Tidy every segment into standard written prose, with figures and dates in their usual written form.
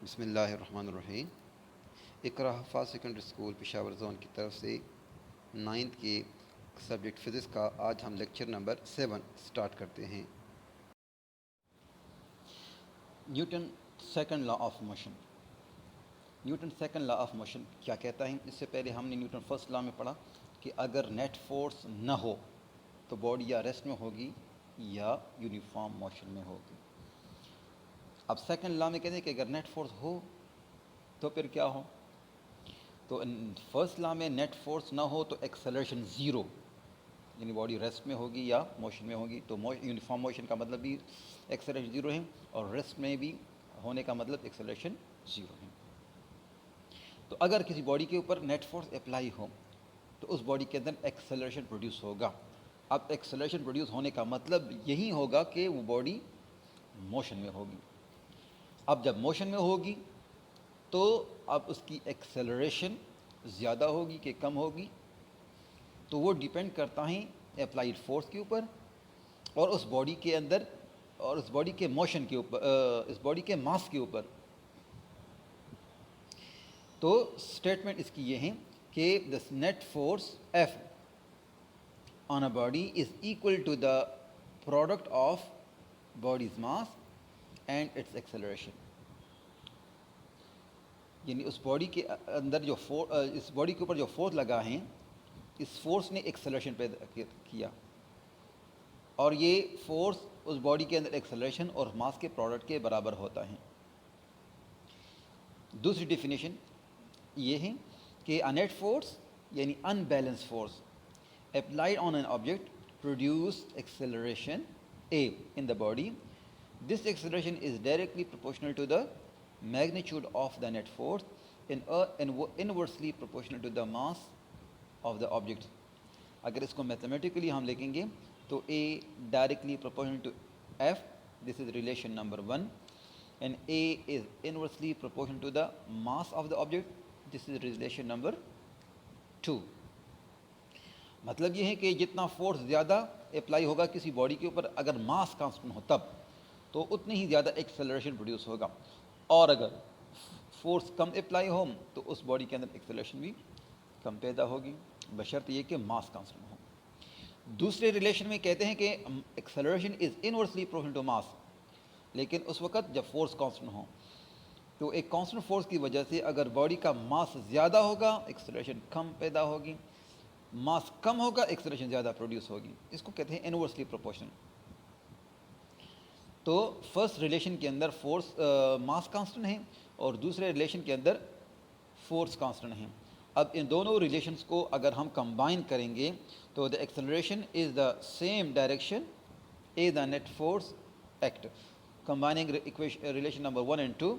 بسم اللہ الرحمن الرحیم۔ اقرا حفاظ سیکنڈری اسکول پشاور زون کی طرف سے 9th کے سبجیکٹ فزکس کا آج ہم لیکچر نمبر 7 سٹارٹ کرتے ہیں۔ Newton second law of motion. Newton second law of motion کیا کہتا ہے؟ اس سے پہلے ہم نے نیوٹن فرسٹ لا میں پڑھا کہ اگر نیٹ فورس نہ ہو تو باڈی یا ریسٹ میں ہوگی یا یونیفارم موشن میں ہوگی۔ اب سیکنڈ لا میں کہتے ہیں کہ اگر نیٹ فورس ہو تو پھر کیا ہو؟ تو فرسٹ لا میں نیٹ فورس نہ ہو تو ایکسلریشن زیرو، یعنی باڈی ریسٹ میں ہوگی یا موشن میں ہوگی۔ تو یونیفارم موشن کا مطلب بھی ایکسلریشن زیرو ہے، اور ریسٹ میں بھی ہونے کا مطلب ایکسلریشن زیرو ہے۔ تو اگر کسی باڈی کے اوپر نیٹ فورس اپلائی ہو تو اس باڈی کے اندر ایکسلریشن پروڈیوس ہوگا۔ اب ایکسلریشن پروڈیوس ہونے کا مطلب یہی ہوگا کہ وہ باڈی موشن میں ہوگی۔ اب جب موشن میں ہوگی تو اب اس کی ایکسلریشن زیادہ ہوگی کہ کم ہوگی، تو وہ ڈیپینڈ کرتا ہے اپلائیڈ فورس کے اوپر اور اس باڈی کے اندر اور اس باڈی کے موشن کے اوپر، اس باڈی کے ماس کے اوپر۔ تو اسٹیٹمنٹ اس کی یہ ہے کہ this net force F on a body is equal to the product of body's mass and its acceleration, یعنی اس باڈی کے اندر جو اس باڈی کے اوپر جو فورس لگا ہے، اس فورس نے ایکسلریشن پیدا کیا، اور یہ فورس اس باڈی کے اندر ایکسلریشن اور ماس کے پروڈکٹ کے برابر ہوتا ہے۔ دوسری ڈیفینیشن یہ ہے کہ a net force یعنی unbalanced force applied on an object produce acceleration A in the body. This acceleration is directly proportional to the magnitude of the net force and inversely proportional to the mass of the object. اگر اس کو mathematically ہم لکھیں گے تو A directly proportional to F, this is relation number 1, and A is inversely proportional to the mass of the object, this is relation number 2. مطلب یہ ہے کہ جتنا فورس زیادہ اپلائی ہوگا کسی باڈی کے اوپر، اگر ماس کانسٹنٹ ہو تب تو اتنی ہی زیادہ ایکسلریشن پروڈیوس ہوگا، اور اگر فورس کم اپلائی ہو تو اس باڈی کے اندر ایکسلریشن بھی کم پیدا ہوگی، بشرط یہ کہ ماس کانسٹنٹ ہو۔ دوسرے ریلیشن میں کہتے ہیں کہ acceleration is inversely proportional to mass, لیکن اس وقت جب فورس کانسٹنٹ ہو، تو ایک کانسٹنٹ فورس کی وجہ سے اگر باڈی کا ماس زیادہ ہوگا ایکسلریشن کم پیدا ہوگی، ماس کم ہوگا ایکسلریشن زیادہ پروڈیوس ہوگی، اس کو کہتے ہیں انورسلی پروپورشنل۔ تو فرسٹ ریلیشن کے اندر فورس ماس کانسٹنٹ ہے اور دوسرے ریلیشن کے اندر فورس کانسٹنٹ ہے۔ اب ان دونوں ریلیشنز کو اگر ہم کمبائن کریں گے تو the acceleration is the same direction as the net force act. Combining relation number 1 and 2,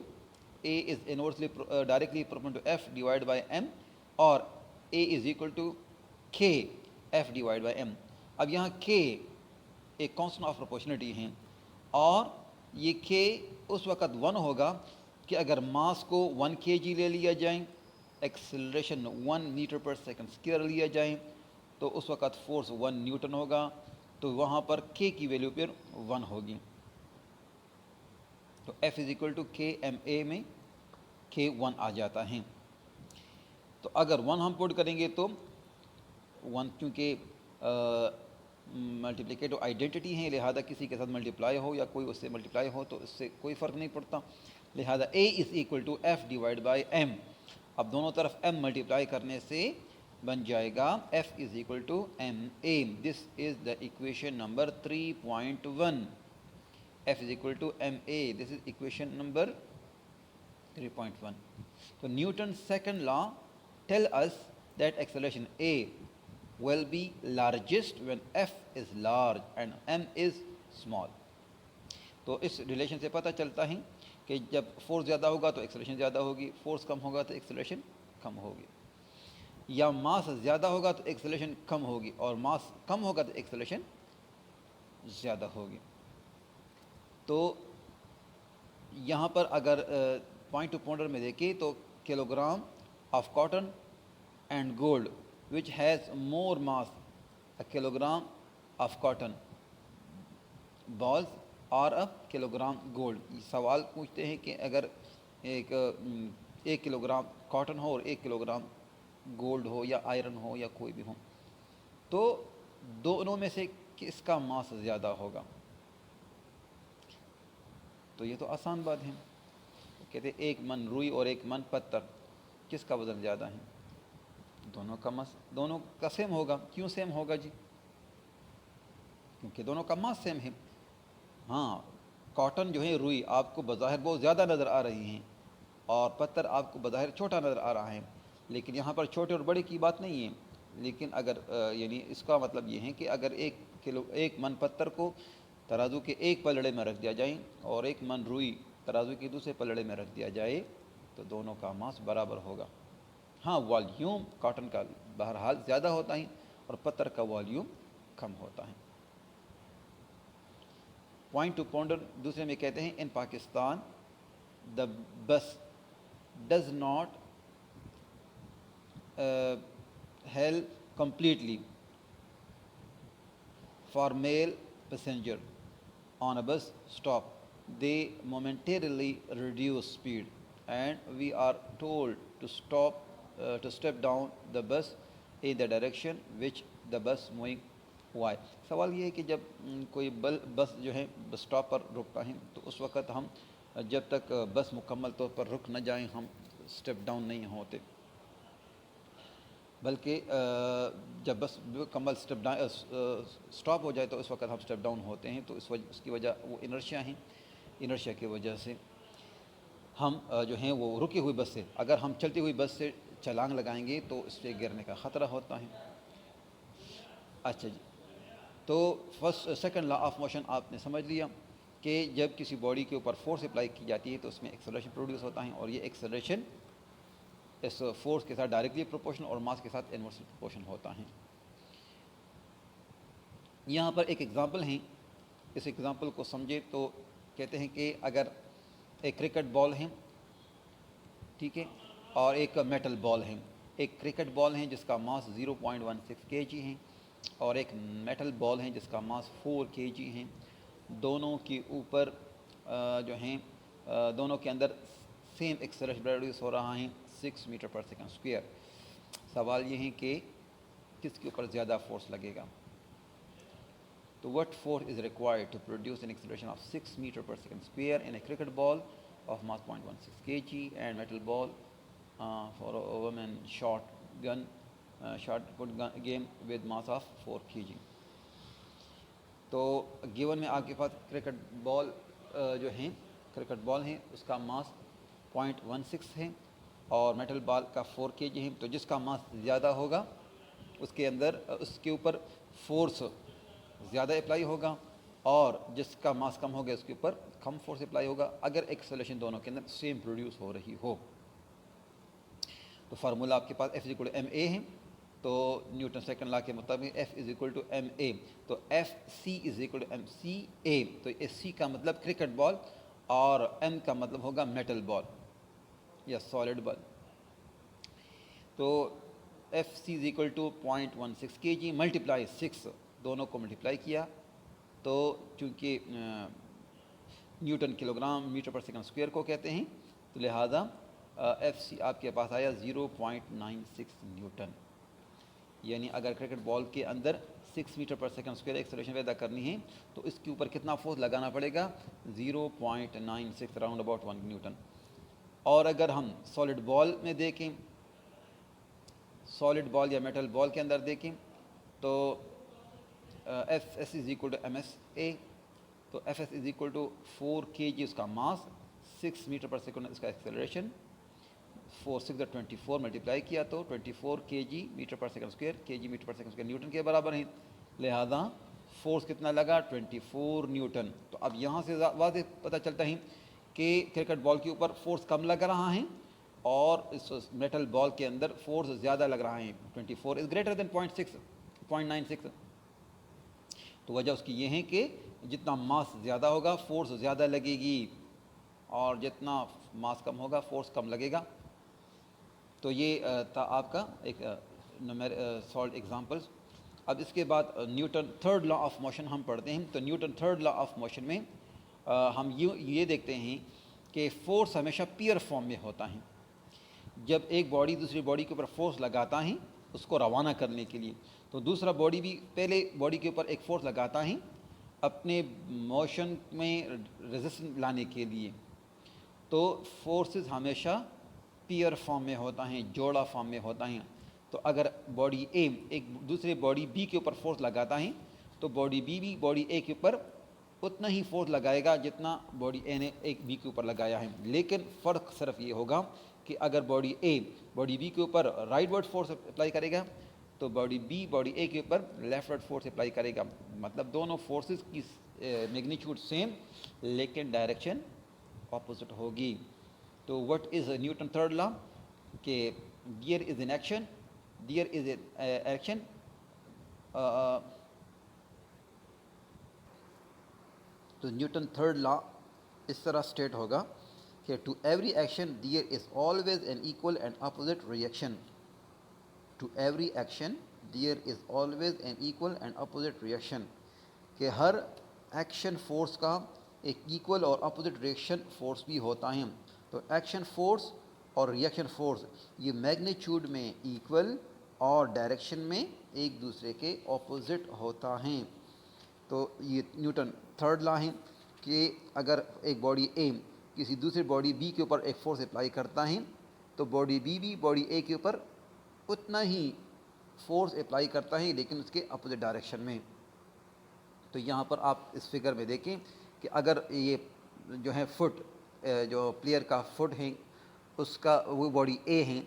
A is inversely directly proportional to F divided by M, or A is equal to K F divided by M. اب یہاں K ایک constant of proportionality ہے، اور یہ K اس وقت 1 ہوگا کہ اگر ماس کو 1 kg لے لیا جائیں، acceleration 1 metre per second square لیا جائیں، تو اس وقت فورس 1 نیوٹن ہوگا، تو وہاں پر K کی ویلیو پھر 1 ہوگی۔ تو F از اکول ٹو کے ایم اے میں K 1 آ جاتا ہے۔ تو اگر 1 ہم پوٹ کریں گے تو 1 کیونکہ ملٹیپلیکیٹو آئیڈینٹی ہے، لہذا کسی کے ساتھ ملٹیپلائی ہو یا کوئی اس سے ملٹیپلائی ہو تو اس سے کوئی فرق نہیں پڑتا، لہذا A is equal to F divide by M۔ اب دونوں طرف M ملٹیپلائی کرنے سے بن جائے گا F is equal to MA۔ This is the equation number 3.1۔ F is equal to MA. This is equation number 3.1. So Newton's second law tell us that acceleration A will be largest when F is large and M is small. تو اس relation سے پتہ چلتا ہے کہ جب force زیادہ ہوگا تو ایکسلریشن زیادہ ہوگی، فورس کم ہوگا تو ایکسلریشن کم ہوگی، یا ماس زیادہ ہوگا تو ایکسلریشن کم ہوگی، اور ماس کم ہوگا تو ایکسلریشن زیادہ ہوگی۔ تو یہاں پر اگر پوائنٹ ٹو پونڈر میں دیکھیں تو kilogram of cotton and gold which has more mass a kilogram of cotton balls اور اے کلو گرام گولڈ۔ سوال پوچھتے ہیں کہ اگر ایک کلو گرام کاٹن ہو اور 1 کلو گرام گولڈ ہو یا آئرن ہو یا کوئی بھی ہو، تو دونوں میں سے کس کا ماس زیادہ ہوگا؟ تو یہ تو آسان بات ہے، کہتے 1 من روئی اور 1 من پتھر، کس کا وزن زیادہ ہے؟ دونوں کا ماس، دونوں کا سیم ہوگا۔ کیوں سیم ہوگا جی؟ کیونکہ دونوں کا ماس سیم ہے۔ ہاں، کاٹن جو ہے، روئی آپ کو بظاہر بہت زیادہ نظر آ رہی ہیں اور پتھر آپ کو بظاہر چھوٹا نظر آ رہا ہے، لیکن یہاں پر چھوٹے اور بڑے کی بات نہیں ہے، لیکن اگر یعنی اس کا مطلب یہ ہے کہ اگر 1 من پتھر کو ترازو کے ایک پلڑے میں رکھ دیا جائے اور 1 من روئی ترازو کے دوسرے پلڑے میں رکھ دیا جائے تو دونوں کا ماس برابر ہوگا۔ ہاں، والیوم کاٹن کا بہرحال زیادہ ہوتا ہے اور پتھر کا والیوم کم ہوتا ہے۔ پوائنٹ ٹو پونڈر دوسرے میں کہتے ہیں، ان Pakistan the bus does not hail completely for male passenger on a bus stop. They momentarily reduce speed and we are told to step down the bus in the direction which the bus moving. Why؟ سوال یہ ہے کہ جب کوئی بس جو ہے bus stop پر رکتا ہے تو اس وقت ہم جب تک بس مکمل طور پر رک نہ جائیں ہم اسٹیپ ڈاؤن نہیں ہوتے، بلکہ جب بس مکمل اسٹاپ ہو جائے تو اس وقت ہم اسٹیپ ڈاؤن ہوتے ہیں۔ تو اس کی وجہ وہ انرشیا ہیں، انرشیا کی وجہ سے ہم جو ہیں وہ رکی ہوئی بس سے، اگر ہم چلتی ہوئی بس سے چھلانگ لگائیں گے تو اس سے گرنے کا خطرہ ہوتا ہے۔ اچھا جی، تو سیکنڈ لا آف موشن آپ نے سمجھ لیا کہ جب کسی باڈی کے اوپر فورس اپلائی کی جاتی ہے تو اس میں ایکسلریشن پروڈیوس ہوتا ہے، اور یہ ایکسلریشن اس فورس کے ساتھ ڈائریکٹلی پروپورشن اور ماس کے ساتھ انورسلی پروپورشن ہوتا ہے۔ یہاں پر ایک ایگزامپل ہیں، اس ایگزامپل کو سمجھے تو کہتے ہیں کہ اگر ایک کرکٹ بال ہے، ٹھیک ہے، اور ایک میٹل بال ہے، ایک کرکٹ بال ہے جس کا ماس 0.16 kg ہے اور ایک میٹل بال ہے جس کا ماس 4 kg ہے، دونوں کے اوپر جو ہیں دونوں کے اندر سیم ایکسلریشن پروڈیوس ہو رہا ہے 6 میٹر پر سیکنڈ اسکوائر۔ سوال یہ ہے کہ کس کے اوپر زیادہ فورس لگے گا؟ تو what force is required to produce an acceleration of 6 meter per second square in a cricket ball of mass 0.16 kg and metal ball for a women shot put game with mass of 4 kg؟ تو given میں آپ کے پاس cricket ball جو ہیں، cricket ball ہیں، اس کا ماس 0.16 ہے اور میٹل بال کا 4 kg ہے، تو جس کا ماس زیادہ ہوگا اس کے اوپر فورس زیادہ اپلائی ہوگا، اور جس کا ماس کم ہوگا اس کے اوپر کم فورس اپلائی ہوگا، اگر ایکسلریشن دونوں کے اندر سیم پروڈیوس ہو رہی ہو۔ تو فارمولا آپ کے پاس F=ma ہے، تو نیوٹن سیکنڈ لا کے مطابق F=ma، تو FC=mca، تو C کا مطلب کرکٹ بال اور M کا مطلب ہوگا میٹل بال یا سالڈ بال۔ تو FC=0.16 kg ملٹیپلائی 6، دونوں کو ملٹیپلائی کیا تو چونکہ newton kilogram metre per second square کو کہتے ہیں، تو لہٰذا FC آپ کے پاس آیا 0.96 نیوٹن۔ یعنی اگر کرکٹ بال کے اندر 6 metre per second square acceleration پیدا کرنی ہے تو اس کے اوپر کتنا فورس لگانا پڑے گا؟ 0.96 راؤنڈ اباؤٹ 1 نیوٹن۔ اور اگر ہم سالڈ بال میں دیکھیں، سالڈ بال یا میٹل بال کے اندر دیکھیں تو FS=msa، تو FS=4 kg اس کا ماس، 6 میٹر پر سیکنڈ اس کا ایکسلریشن، 4 6 24 ملٹیپلائی کیا تو 24 kg metre per second square, kg metre per second square newton کے برابر ہیں، لہذا فورس کتنا لگا؟ 24 نیوٹن۔ تو اب یہاں سے واضح پتہ چلتا ہے کہ کرکٹ بال کے اوپر فورس کم لگ رہا ہے اور اس میٹل بال کے اندر فورس زیادہ لگ رہا ہے، 24 از گریٹر دین 0.96۔ تو وجہ اس کی یہ ہے کہ جتنا ماس زیادہ ہوگا فورس زیادہ لگے گی اور جتنا ماس کم ہوگا فورس کم لگے گا۔ تو یہ تھا آپ کا ایک سالڈ ایگزامپلس۔ اب اس کے بعد Newton third law of motion ہم پڑھتے ہیں۔ تو Newton third law of motion میں ہم یہ دیکھتے ہیں کہ فورس ہمیشہ پیئر فارم میں ہوتا ہے. جب ایک باڈی دوسری باڈی کے اوپر فورس لگاتا ہے اس کو روانہ کرنے کے لیے, تو دوسرا باڈی بھی پہلے باڈی کے اوپر ایک فورس لگاتا ہے اپنے موشن میں ریزسٹنس لانے کے لیے. تو فورسز ہمیشہ پیئر فارم میں ہوتا ہیں, جوڑا فارم میں ہوتا ہیں. تو اگر باڈی اے ایک دوسرے باڈی بی کے اوپر فورس لگاتا ہے تو باڈی بی بھی باڈی اے کے اوپر اتنا ہی فورس لگائے گا جتنا باڈی اے نے ایک بی کے اوپر لگایا ہے. لیکن فرق صرف یہ ہوگا کہ اگر باڈی اے باڈی بی کے اوپر رائٹ ورڈ فورس اپلائی کرے گا تو باڈی بی باڈی اے کے اوپر لیفٹ ورڈ فورس اپلائی کرے گا. مطلب دونوں فورسز کی میگنیچیوڈ سیم لیکن ڈائریکشن اپوزٹ ہوگی. تو what is Newton third law کہ gear is an action, gear is an action. تو نیوٹن تھرڈ لا اس طرح اسٹیٹ ہوگا کہ to every action there is always an equal and opposite reaction. To every action there is always an equal and opposite reaction, کہ ہر action force کا ایک equal اور اپوزٹ ریئیکشن فورس بھی ہوتا ہے. تو ایکشن فورس اور ریئیکشن فورس یہ میگنیچیوڈ میں ایکول اور ڈائریکشن میں ایک دوسرے کے اپوزٹ ہوتا ہیں. تو یہ نیوٹن تھرڈ لا ہے کہ اگر ایک باڈی اے کسی دوسری باڈی بی کے اوپر ایک فورس اپلائی کرتا ہے تو باڈی بی بھی باڈی اے کے اوپر اتنا ہی فورس اپلائی کرتا ہے لیکن اس کے اپوزٹ ڈائریکشن میں. تو یہاں پر آپ اس فگر میں دیکھیں کہ اگر یہ جو ہے فٹ جو پلیئر کا فٹ ہے اس کا وہ باڈی اے ہیں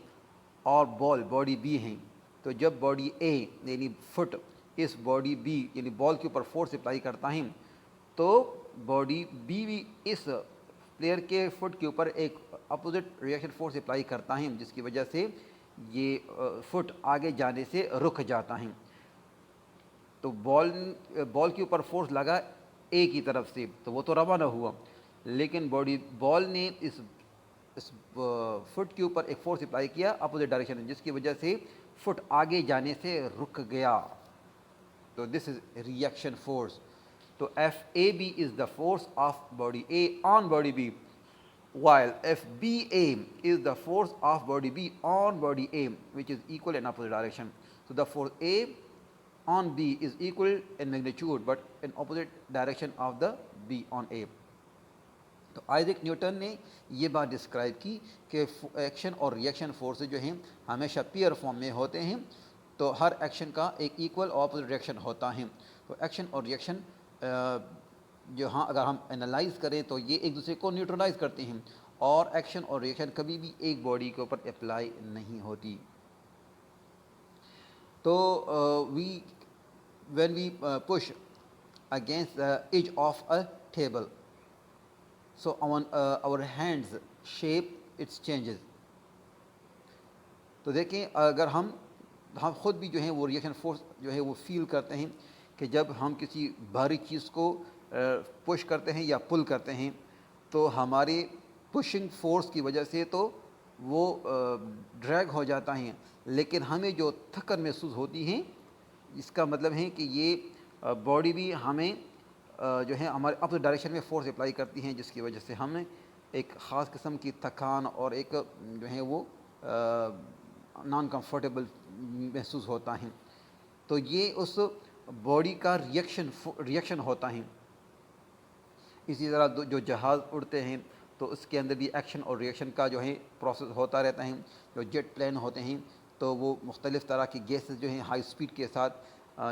اور بال باڈی بی ہیں, تو جب باڈی اے یعنی فٹ اس باڈی بی یعنی بال کے اوپر فورس اپلائی کرتا ہے تو باڈی بی بھی اس پلیئر کے فٹ کے اوپر ایک اپوزٹ ریئیکشن فورس اپلائی کرتا ہے جس کی وجہ سے یہ فٹ آگے جانے سے رک جاتا ہے. تو بال کے اوپر فورس لگا اے کی طرف سے تو وہ تو روانہ ہوا, لیکن بال نے اس فٹ کے اوپر ایک فورس اپلائی کیا اپوزٹ ڈائریکشن میں جس کی وجہ سے فٹ آگے جانے سے رک گیا. تو دس از ریئیکشن فورس. تو F A B is the force of body A on body B while FBA is the force of body B on body A which is equal in opposite direction. So the force A on B is equal in magnitude but in opposite direction of the B on A. تو Isaac Newton نے یہ بات describe کی کہ action اور reaction forces جو ہیں ہمیشہ پیئر فارم میں ہوتے ہیں, تو ہر ایکشن کا ایک ایکول اور اپوزٹ ریئیکشن ہوتا ہے. تو ایکشن اور ریئیکشن جو ہاں اگر ہم انالائز کریں تو یہ ایک دوسرے کو نیوٹرلائز کرتے ہیں, اور ایکشن اور ریئیکشن کبھی بھی ایک باڈی کے اوپر اپلائی نہیں ہوتی. تو when we push against the edge of a table, so our hands shape its changes. تو دیکھیں اگر ہم خود بھی جو ہیں وہ ریئیکشن فورس جو ہے وہ فیل کرتے ہیں کہ جب ہم کسی بھاری چیز کو پش کرتے ہیں یا پل کرتے ہیں تو ہماری پشنگ فورس کی وجہ سے تو وہ ڈریگ ہو جاتا ہے, لیکن ہمیں جو تھکن محسوس ہوتی ہیں اس کا مطلب ہے کہ یہ باڈی بھی ہمیں جو ہے ہمارے اپوزٹ ڈائریکشن میں فورس اپلائی کرتی ہیں جس کی وجہ سے ہمیں ایک خاص قسم کی تھکان اور ایک جو ہے وہ نان کمفرٹیبل محسوس ہوتا ہے. تو یہ اس باڈی کا ریئیکشن ہوتا ہے. اسی طرح جو جہاز اڑتے ہیں تو اس کے اندر بھی ایکشن اور ریئیکشن کا جو ہے پروسیس ہوتا رہتا ہے. جو جیٹ پلین ہوتے ہیں تو وہ مختلف طرح کی گیسز جو ہیں ہائی سپیڈ کے ساتھ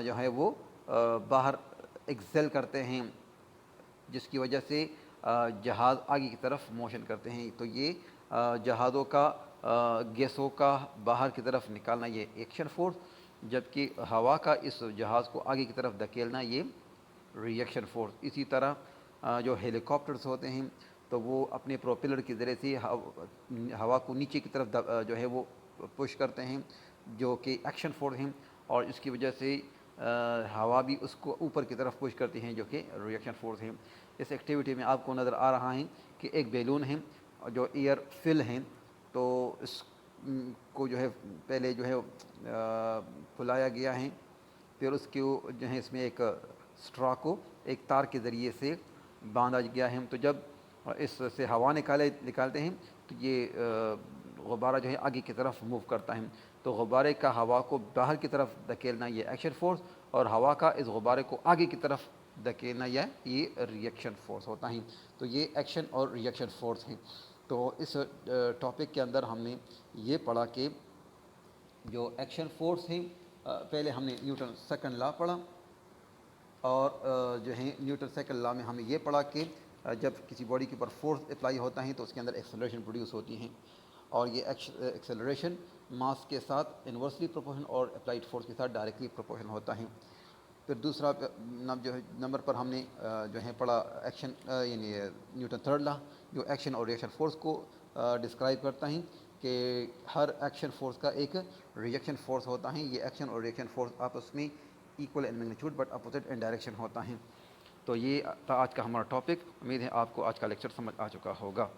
جو ہے وہ باہر ایکسیل کرتے ہیں جس کی وجہ سے جہاز آگے کی طرف موشن کرتے ہیں. تو یہ جہازوں کا گیسوں کا باہر کی طرف نکالنا یہ ایکشن فورس, جبکہ ہوا کا اس جہاز کو آگے کی طرف دھکیلنا یہ ریئیکشن فورس. اسی طرح جو ہیلی کاپٹرز ہوتے ہیں تو وہ اپنے پروپیلر کے ذریعے سے ہوا کو نیچے کی طرف جو ہے وہ پش کرتے ہیں جو کہ ایکشن فورس ہیں, اور اس کی وجہ سے ہوا بھی اس کو اوپر کی طرف پش کرتی ہیں جو کہ ریئیکشن فورس ہیں. اس ایکٹیویٹی میں آپ کو نظر آ رہا ہے کہ ایک بیلون ہے جو ایئر فل ہیں, تو اس کو جو ہے پہلے جو ہے پھلایا گیا ہے, پھر اس کے جو ہے اس میں ایک اسٹرا کو ایک تار کے ذریعے سے باندھا گیا ہے. تو جب اور اس سے ہوا نکالتے ہیں تو یہ غبارہ جو ہے آگے کی طرف موو کرتا ہے. تو غبارے کا ہوا کو باہر کی طرف دھکیلنا یہ ایکشن فورس, اور ہوا کا اس غبارے کو آگے کی طرف دھکیلنا یہ ریئیکشن فورس ہوتا ہے. تو یہ ایکشن اور ریئیکشن فورس ہیں. تو اس ٹاپک کے اندر ہم نے یہ پڑھا کہ جو ایکشن فورس ہیں, پہلے ہم نے نیوٹن سیکنڈ لا پڑھا, اور جو ہے نیوٹن سیکنڈ لا میں ہم نے یہ پڑھا کہ جب کسی باڈی کے اوپر فورس اپلائی ہوتا ہے تو اس کے اندر ایکسلریشن پروڈیوس ہوتی ہیں, اور یہ ایکسلریشن ماس کے ساتھ انورسلی پروپورشن اور اپلائڈ فورس کے ساتھ ڈائریکٹلی پروپورشن ہوتا ہے. پھر دوسرا جو ہے نمبر پر ہم نے جو ہے پڑھا ایکشن یعنی نیوٹن تھرڈ لا, جو ایکشن اور ریئیکشن فورس کو ڈسکرائب کرتا ہے کہ ہر ایکشن فورس کا ایک ریئیکشن فورس ہوتا ہے. یہ ایکشن اور ریئیکشن فورس آپس میں equal in magnitude but opposite in direction ہوتا ہے. تو یہ تھا آج کا ہمارا ٹاپک. امید ہے آپ کو آج کا لیکچر سمجھ آ چکا ہوگا.